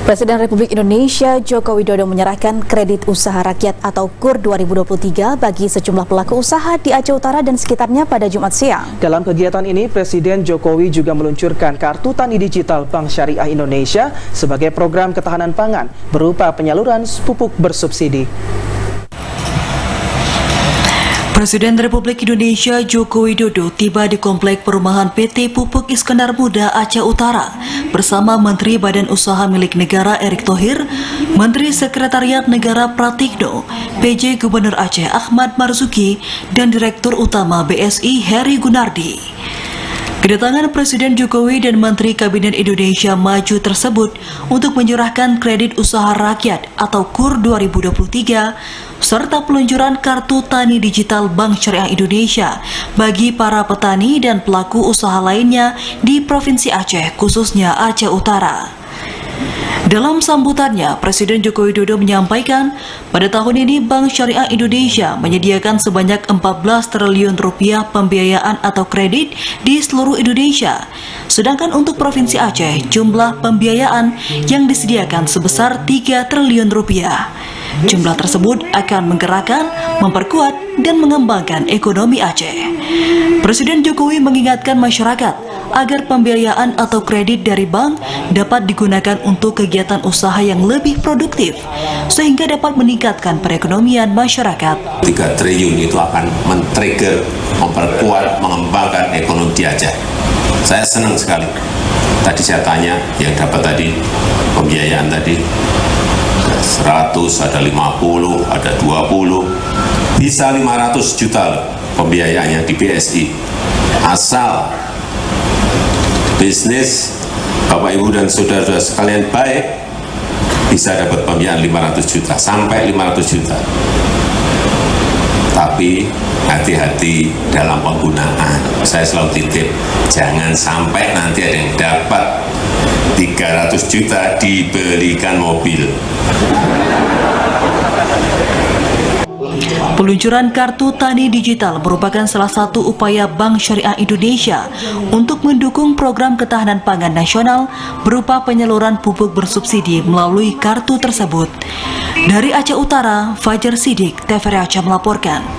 Presiden Republik Indonesia Joko Widodo menyerahkan kredit usaha rakyat atau KUR 2023 bagi sejumlah pelaku usaha di Aceh Utara dan sekitarnya pada Jumat siang. Dalam kegiatan ini, Presiden Jokowi juga meluncurkan Kartu Tani Digital Bank Syariah Indonesia sebagai program ketahanan pangan berupa penyaluran pupuk bersubsidi. Presiden Republik Indonesia Joko Widodo tiba di Komplek Perumahan PT Pupuk Iskandar Muda Aceh Utara bersama Menteri Badan Usaha Milik Negara Erick Thohir, Menteri Sekretariat Negara Pratikno, PJ Gubernur Aceh Ahmad Marzuki, dan Direktur Utama BSI Heri Gunardi. Kedatangan Presiden Jokowi dan Menteri Kabinet Indonesia Maju tersebut untuk menyerahkan kredit usaha rakyat atau KUR 2023 serta peluncuran Kartu Tani Digital Bank Syariah Indonesia bagi para petani dan pelaku usaha lainnya di Provinsi Aceh, khususnya Aceh Utara. Dalam sambutannya, Presiden Joko Widodo menyampaikan, pada tahun ini Bank Syariah Indonesia menyediakan sebanyak 14 triliun rupiah pembiayaan atau kredit di seluruh Indonesia. Sedangkan untuk Provinsi Aceh, jumlah pembiayaan yang disediakan sebesar 3 triliun rupiah. Jumlah tersebut akan menggerakkan, memperkuat, dan mengembangkan ekonomi Aceh. Presiden Jokowi mengingatkan masyarakat agar pembiayaan atau kredit dari bank dapat digunakan untuk kegiatan usaha yang lebih produktif, sehingga dapat meningkatkan perekonomian masyarakat. 3 triliun itu akan men-trigger, memperkuat, mengembangkan ekonomi di Aceh. Saya senang sekali. Tadi saya tanya, yang dapat tadi, pembiayaan tadi, 100, ada 50, ada 20, bisa 500 juta loh pembiayaannya di BSI. Asal bisnis Bapak Ibu dan saudara-saudara sekalian baik, bisa dapat pembiayaan 500 juta sampai 500 juta. Tapi hati-hati dalam penggunaan. Saya selalu titip, jangan sampai nanti ada yang dapat 300 juta dibelikan mobil. Peluncuran Kartu Tani Digital merupakan salah satu upaya Bank Syariah Indonesia untuk mendukung program ketahanan pangan nasional berupa penyaluran pupuk bersubsidi melalui kartu tersebut. Dari Aceh Utara, Fajar Sidik, TVRI Aceh melaporkan.